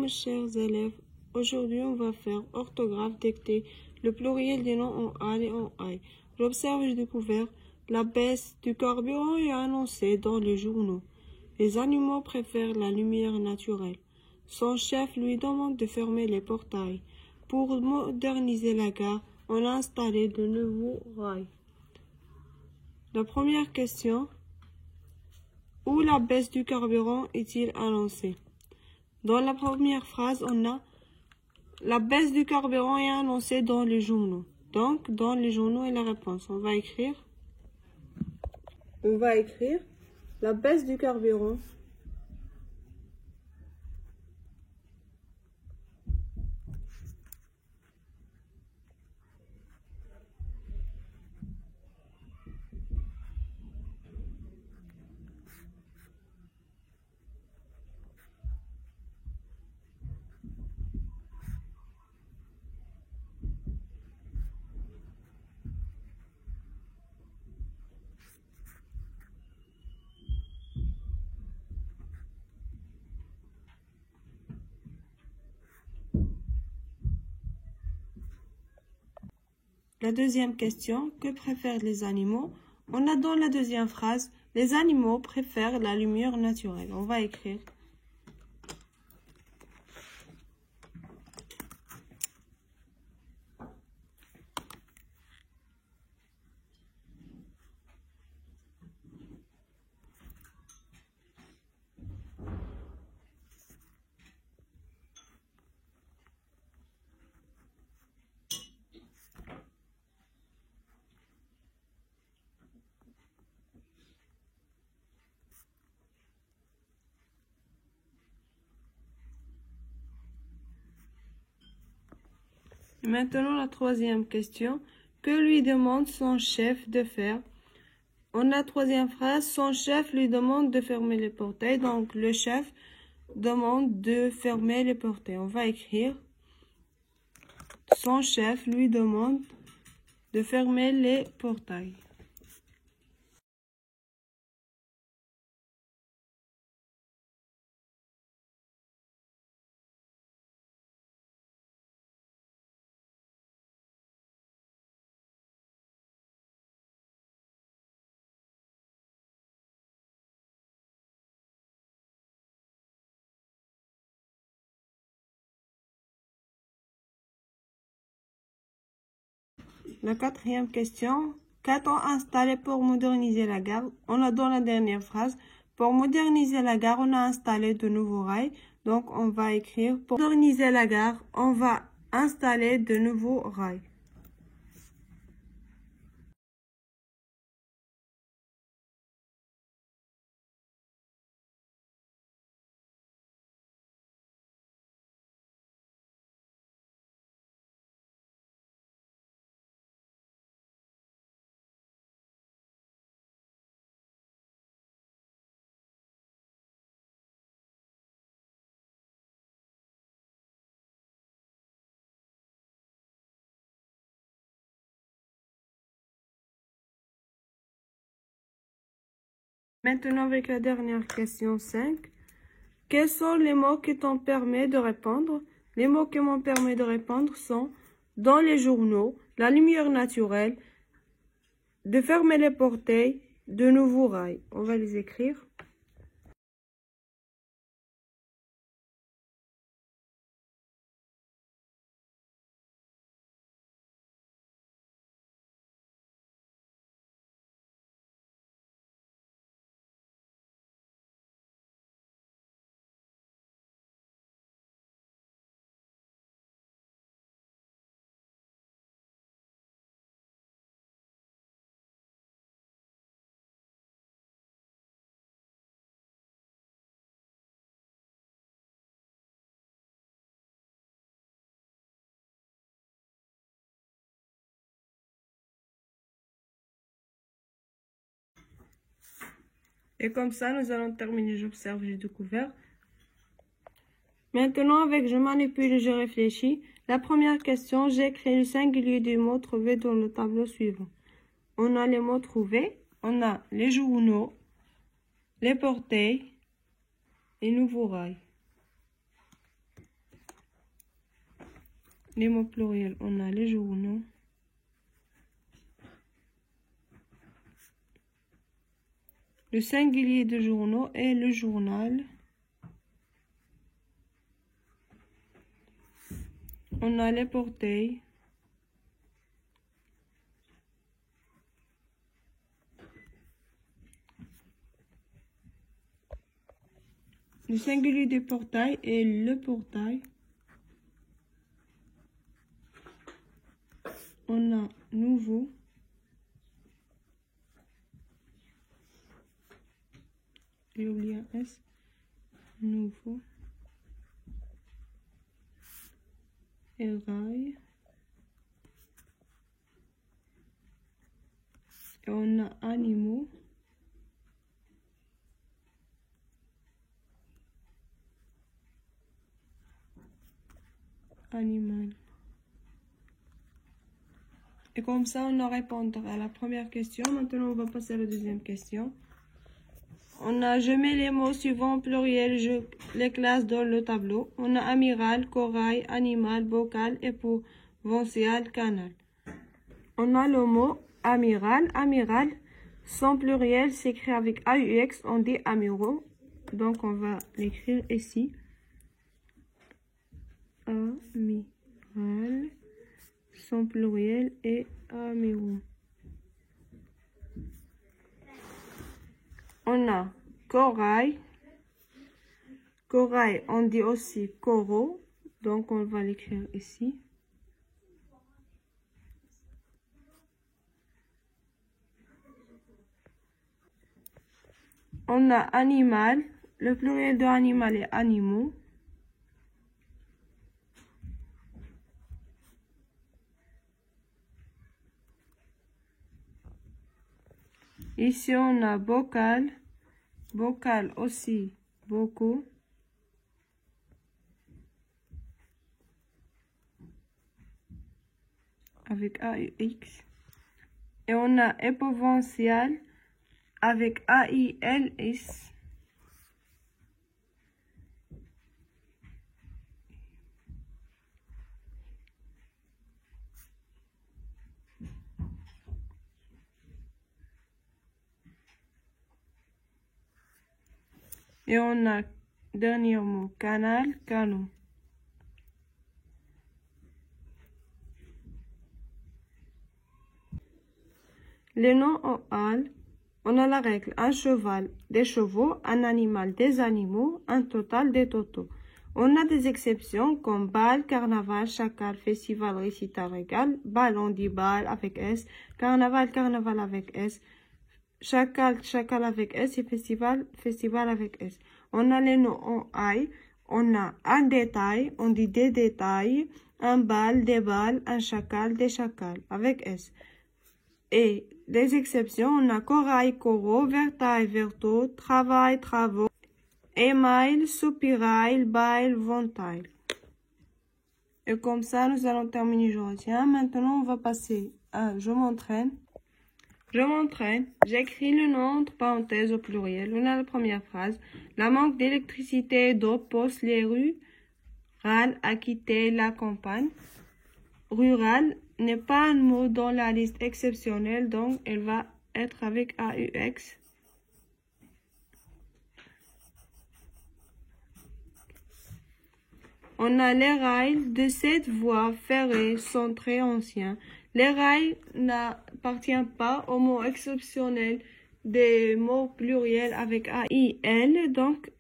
chers élèves. Aujourd'hui, on va faire orthographe dictée, le pluriel des noms en al et en ay. J'observe et j'ai découvert la baisse du carburant est annoncée dans les journaux. Les animaux préfèrent la lumière naturelle. Son chef lui demande de fermer les portails. Pour moderniser la gare, on a installé de nouveaux rails. La première question: où la baisse du carburant est-il annoncée? Dans la première phrase, on a la baisse du carburant est annoncée dans les journaux. Donc, dans les journaux est la réponse. On va écrire la baisse du carburant La deuxième question: que préfèrent les animaux? On a dans la deuxième phrase, les animaux préfèrent la lumière naturelle. On va écrire maintenant la troisième question: que lui demande son chef de faire? On a la troisième phrase, son chef lui demande de fermer les portails. Donc, le chef demande de fermer les portails. On va écrire son chef lui demande de fermer les portails. La quatrième question: qu'a-t-on installé pour moderniser la gare? On a dans la dernière phrase, pour moderniser la gare, on a installé de nouveaux rails. Donc, on va écrire pour moderniser la gare, on va installer de nouveaux rails. Maintenant, avec la dernière question 5. Quels sont les mots qui t'ont permis de répondre? Les mots qui m'ont permis de répondre sont dans les journaux, la lumière naturelle, de fermer les portails, de nouveaux rails. On va les écrire. Et comme ça, nous allons terminer. J'observe, j'ai découvert. Maintenant, avec je manipule et je réfléchis. La première question, j'écris le singulier des mots trouvés dans le tableau suivant. On a les mots trouvés, on a les journaux, les portails et nouveaux rails. Les mots pluriels, on a les journaux. Le singulier de journaux est le journal. On a les portails. Le singulier du portail est le portail. On a nouveau. J'ai oublié un S. Nouveau. Et rail. Et on a animaux. Animal. Et comme ça, on a répondu à la première question. Maintenant, on va passer à la deuxième question. On a je mets les mots suivants au pluriel, je les classe dans le tableau. On a amiral, corail, animal, bocal, épouvantiel, canal. On a le mot amiral. Amiral, son pluriel s'écrit avec AUX, on dit amiraux. Donc, on va l'écrire ici. Amiral, son pluriel est amiraux. On a corail. Corail, on dit aussi coraux. Donc, on va l'écrire ici. On a animal. Le pluriel de animal est animaux. Ici, on a bocal. Bocal aussi, beaucoup. Avec AUX. Et on a épouvantiel avec AILS. Et on a, dernier mot, canal, canot. Les noms en al, on a la règle, un cheval, des chevaux, un animal, des animaux, un total, des totaux. On a des exceptions comme bal, carnaval, chacal, festival, récital, régal, bal, on dit bal avec S, carnaval, carnaval avec S, chacal, chacal avec S et festival, festival avec S. On a les noms en I, on a un détail, on dit des détails, un bal, des balles, un chacal, des chacals avec S. Et des exceptions, on a corail, coraux, vertail, verteau, travail, travaux, émail, soupirail, bail, ventail. Et comme ça, nous allons terminer je retiens. Maintenant, on va passer à je m'entraîne. Je m'entraîne. J'écris le nom entre parenthèses au pluriel. On a la première phrase. La manque d'électricité et d'eau pose les rues rurales à quitter la campagne. Rural n'est pas un mot dans la liste exceptionnelle, donc elle va être avec AUX. On a les rails de cette voie ferrée sont très anciens. Les rails n'appartiennent pas aux mots exceptionnels des mots pluriels avec AIL, donc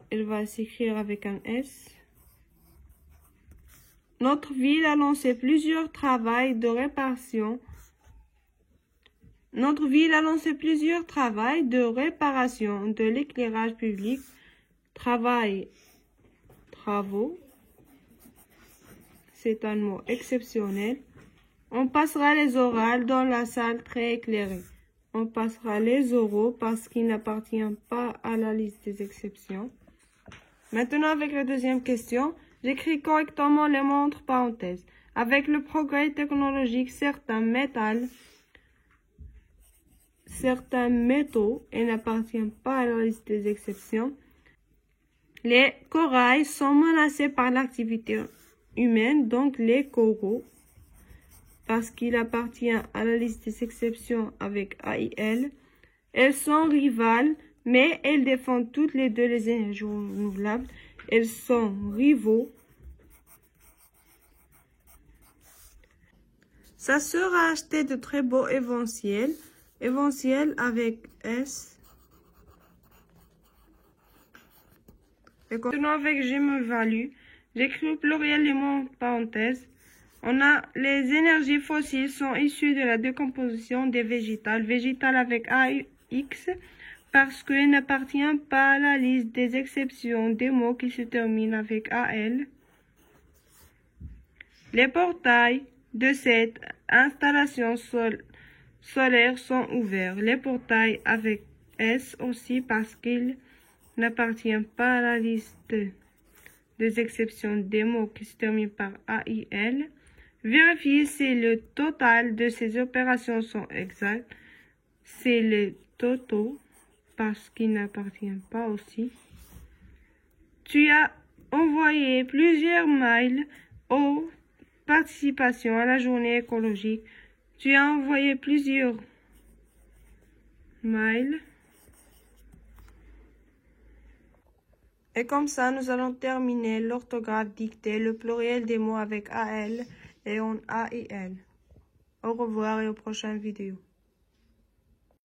elle va s'écrire avec un S. Notre ville a lancé plusieurs travaux de réparation. Notre ville a lancé plusieurs travaux de réparation de l'éclairage public. Travaux. C'est un mot exceptionnel. On passera les orales dans la salle très éclairée. On passera les oraux parce qu'ils n'appartiennent pas à la liste des exceptions. Maintenant, avec la deuxième question, j'écris correctement les mots entre parenthèses. Avec le progrès technologique, certains métaux et n'appartiennent pas à la liste des exceptions. Les corails sont menacés par l'activité humaines, donc les coraux, parce qu'il appartient à la liste des exceptions avec AIL. Elles sont rivales, mais elles défendent toutes les deux les énergies renouvelables. Elles sont rivaux. Ça sera acheté de très beaux événementiels. Événementiel avec S. Et continuons avec G me value. J'écris au pluriel les mots en parenthèse. On a les énergies fossiles sont issues de la décomposition des végétales. Végétales avec AX parce qu'elles n'appartiennent pas à la liste des exceptions des mots qui se terminent avec AL. Les portails de cette installation solaire sont ouverts. Les portails avec S aussi parce qu'ils n'appartiennent pas à la liste des exceptions des mots qui se terminent par AIL. Vérifiez si le total de ces opérations sont exacts. C'est le totaux parce qu'ils n'appartiennent pas aussi. Tu as envoyé plusieurs mails aux participations à la journée écologique. Tu as envoyé plusieurs mails. Et comme ça, nous allons terminer l'orthographe dictée, le pluriel des mots avec AL et en AIL. Au revoir et aux prochaines vidéos.